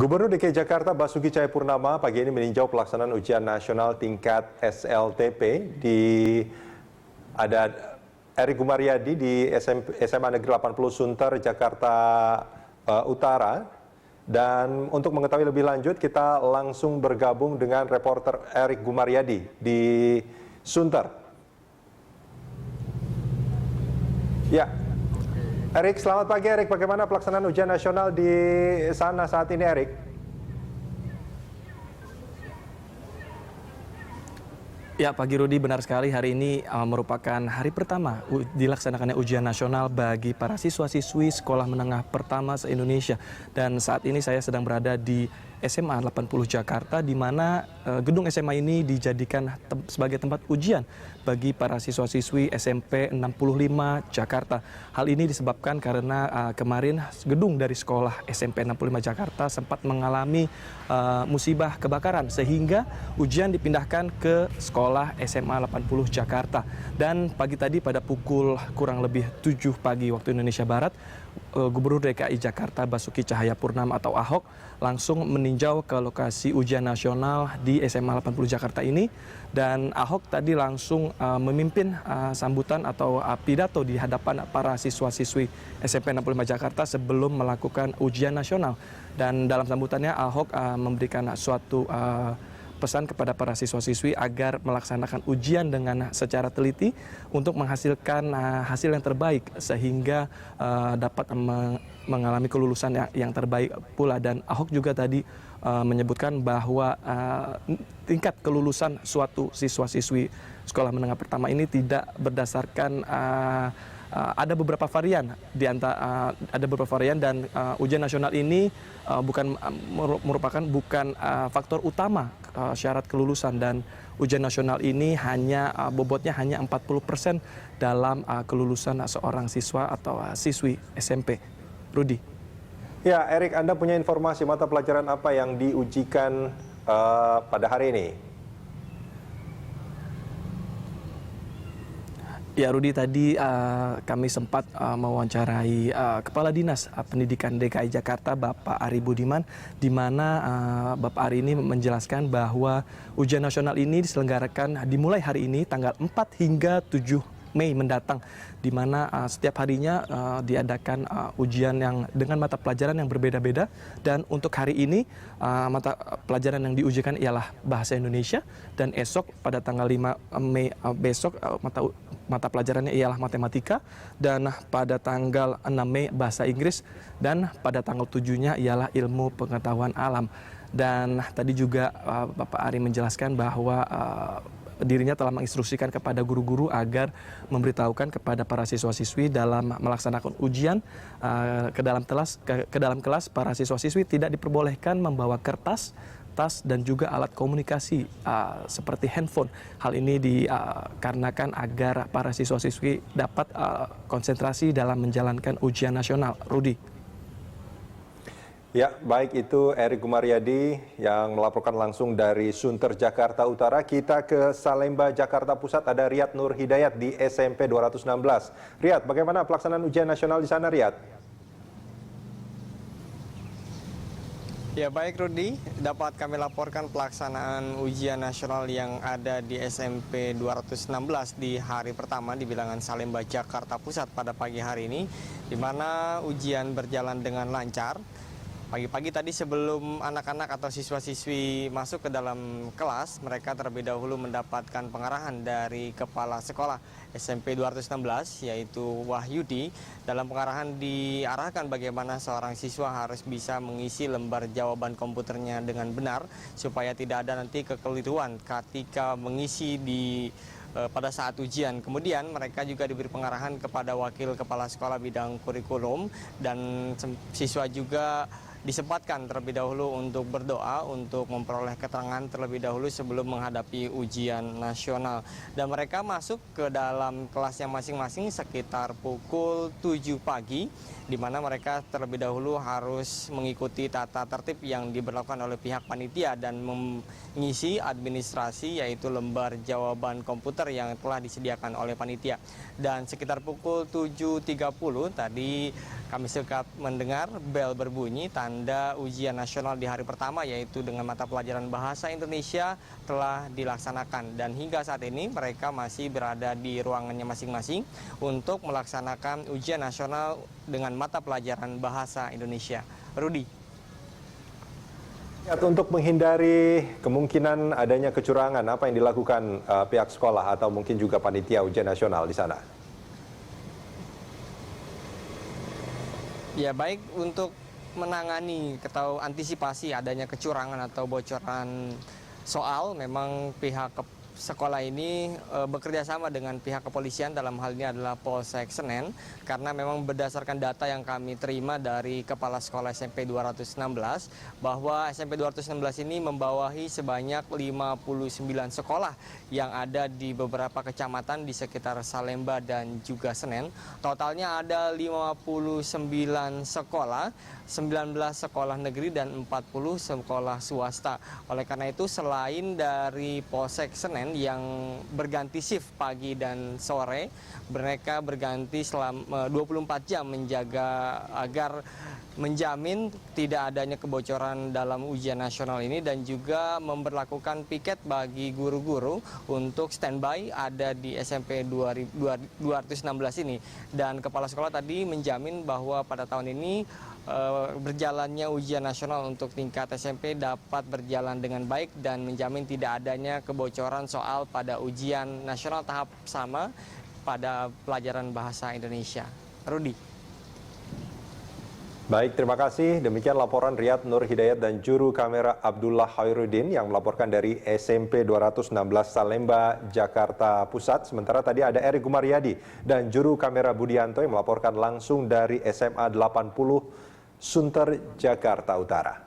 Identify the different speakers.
Speaker 1: Gubernur DKI Jakarta Basuki Cahayapurnama pagi ini meninjau pelaksanaan ujian nasional tingkat SLTP ada Erik Gumaryadi di SMA Negeri 80 Sunter, Jakarta Utara. Dan untuk mengetahui lebih lanjut, kita langsung bergabung dengan reporter Erik Gumaryadi di Sunter. Ya, Erik, selamat pagi Erik. Bagaimana pelaksanaan ujian nasional di sana saat ini, Erik?
Speaker 2: Ya, pagi Rudi, benar sekali hari ini merupakan hari pertama dilaksanakannya ujian nasional bagi para siswa-siswi sekolah menengah pertama se-Indonesia. Dan saat ini saya sedang berada di SMA 80 Jakarta, di mana gedung SMA ini dijadikan sebagai tempat ujian bagi para siswa-siswi SMP 65 Jakarta. Hal ini disebabkan karena kemarin gedung dari sekolah SMP 65 Jakarta sempat mengalami musibah kebakaran, sehingga ujian dipindahkan ke sekolah SMA 80 Jakarta. Dan pagi tadi pada pukul kurang lebih 7 pagi waktu Indonesia Barat, Gubernur DKI Jakarta Basuki Cahayapurnama atau Ahok langsung meninjau ke lokasi ujian nasional di SMA 80 Jakarta ini, dan Ahok tadi langsung memimpin sambutan atau pidato di hadapan para siswa-siswi SMP 65 Jakarta sebelum melakukan ujian nasional. Dan dalam sambutannya Ahok memberikan suatu pesan kepada para siswa-siswi agar melaksanakan ujian dengan secara teliti untuk menghasilkan hasil yang terbaik, sehingga dapat mengalami kelulusan yang terbaik pula. Dan Ahok juga tadi menyebutkan bahwa tingkat kelulusan suatu siswa-siswi sekolah menengah pertama ini tidak berdasarkan ada beberapa varian dan ujian nasional ini merupakan faktor utama syarat kelulusan, dan ujian nasional ini bobotnya hanya 40% dalam kelulusan seorang siswa atau siswi SMP. Rudi.
Speaker 1: Ya, Erik, Anda punya informasi mata pelajaran apa yang diujikan pada hari ini?
Speaker 2: Ya, Rudi, tadi kami sempat mewawancarai Kepala Dinas Pendidikan DKI Jakarta, Bapak Ari Budiman, di mana Bapak Ari ini menjelaskan bahwa ujian nasional ini diselenggarakan dimulai hari ini tanggal 4 hingga 7 Mei mendatang, di mana setiap harinya diadakan ujian yang dengan mata pelajaran yang berbeda-beda. Dan untuk hari ini mata pelajaran yang diujikan ialah Bahasa Indonesia, dan esok pada tanggal 5 Mei besok mata pelajarannya ialah Matematika, dan pada tanggal 6 Mei Bahasa Inggris, dan pada tanggal 7-nya ialah Ilmu Pengetahuan Alam. Dan tadi juga Bapak Ari menjelaskan bahwa dirinya telah menginstruksikan kepada guru-guru agar memberitahukan kepada para siswa-siswi dalam melaksanakan ujian ke dalam kelas para siswa-siswi tidak diperbolehkan membawa kertas, tas, dan juga alat komunikasi seperti handphone. Hal ini dikarenakan agar para siswa-siswi dapat konsentrasi dalam menjalankan ujian nasional. Rudi.
Speaker 1: Ya, baik, itu Erik Gumaryadi yang melaporkan langsung dari Sunter, Jakarta Utara. Kita ke Salemba, Jakarta Pusat, ada Riyad Nur Hidayat di SMP 216. Riyad, bagaimana pelaksanaan ujian nasional di sana, Riyad?
Speaker 3: Ya, baik Rudi, dapat kami laporkan pelaksanaan ujian nasional yang ada di SMP 216 di hari pertama di bilangan Salemba, Jakarta Pusat pada pagi hari ini, di mana ujian berjalan dengan lancar. Pagi-pagi tadi sebelum anak-anak atau siswa-siswi masuk ke dalam kelas, mereka terlebih dahulu mendapatkan pengarahan dari Kepala Sekolah SMP 216, yaitu Wahyudi. Dalam pengarahan diarahkan bagaimana seorang siswa harus bisa mengisi lembar jawaban komputernya dengan benar, supaya tidak ada nanti kekeliruan ketika mengisi pada saat ujian. Kemudian mereka juga diberi pengarahan kepada Wakil Kepala Sekolah bidang kurikulum, dan siswa juga disempatkan terlebih dahulu untuk berdoa untuk memperoleh keterangan terlebih dahulu sebelum menghadapi ujian nasional. Dan mereka masuk ke dalam kelasnya masing-masing sekitar pukul 7 pagi, di mana mereka terlebih dahulu harus mengikuti tata tertib yang diberlakukan oleh pihak panitia dan mengisi administrasi, yaitu lembar jawaban komputer yang telah disediakan oleh panitia. Dan sekitar pukul 7.30 tadi Kami sempat mendengar bel berbunyi tanda ujian nasional di hari pertama, yaitu dengan mata pelajaran Bahasa Indonesia telah dilaksanakan. Dan hingga saat ini mereka masih berada di ruangannya masing-masing untuk melaksanakan ujian nasional dengan mata pelajaran Bahasa Indonesia. Rudi.
Speaker 1: Ya, untuk menghindari kemungkinan adanya kecurangan, apa yang dilakukan pihak sekolah atau mungkin juga panitia ujian nasional di sana?
Speaker 3: Ya, baik, untuk menangani atau antisipasi adanya kecurangan atau bocoran soal, memang pihak sekolah ini bekerja sama dengan pihak kepolisian, dalam hal ini adalah Polsek Senen, karena memang berdasarkan data yang kami terima dari Kepala Sekolah SMP 216 bahwa SMP 216 ini membawahi sebanyak 59 sekolah yang ada di beberapa kecamatan di sekitar Salemba dan juga Senen. Totalnya ada 59 sekolah, 19 sekolah negeri dan 40 sekolah swasta. Oleh karena itu, selain dari Polsek Senen yang berganti shift pagi dan sore, mereka berganti selama 24 jam menjaga agar menjamin tidak adanya kebocoran dalam ujian nasional ini, dan juga memberlakukan piket bagi guru-guru untuk standby ada di SMP 216 ini. Dan kepala sekolah tadi menjamin bahwa pada tahun ini berjalannya ujian nasional untuk tingkat SMP dapat berjalan dengan baik dan menjamin tidak adanya kebocoran soal pada ujian nasional tahap sama pada pelajaran Bahasa Indonesia. Rudi.
Speaker 1: Baik, terima kasih. Demikian laporan Riyad Nur Hidayat dan juru kamera Abdullah Khairuddin yang melaporkan dari SMP 216 Salemba, Jakarta Pusat. Sementara tadi ada Eri Gumaryadi dan juru kamera Budianto yang melaporkan langsung dari SMA 80 Sunter, Jakarta Utara.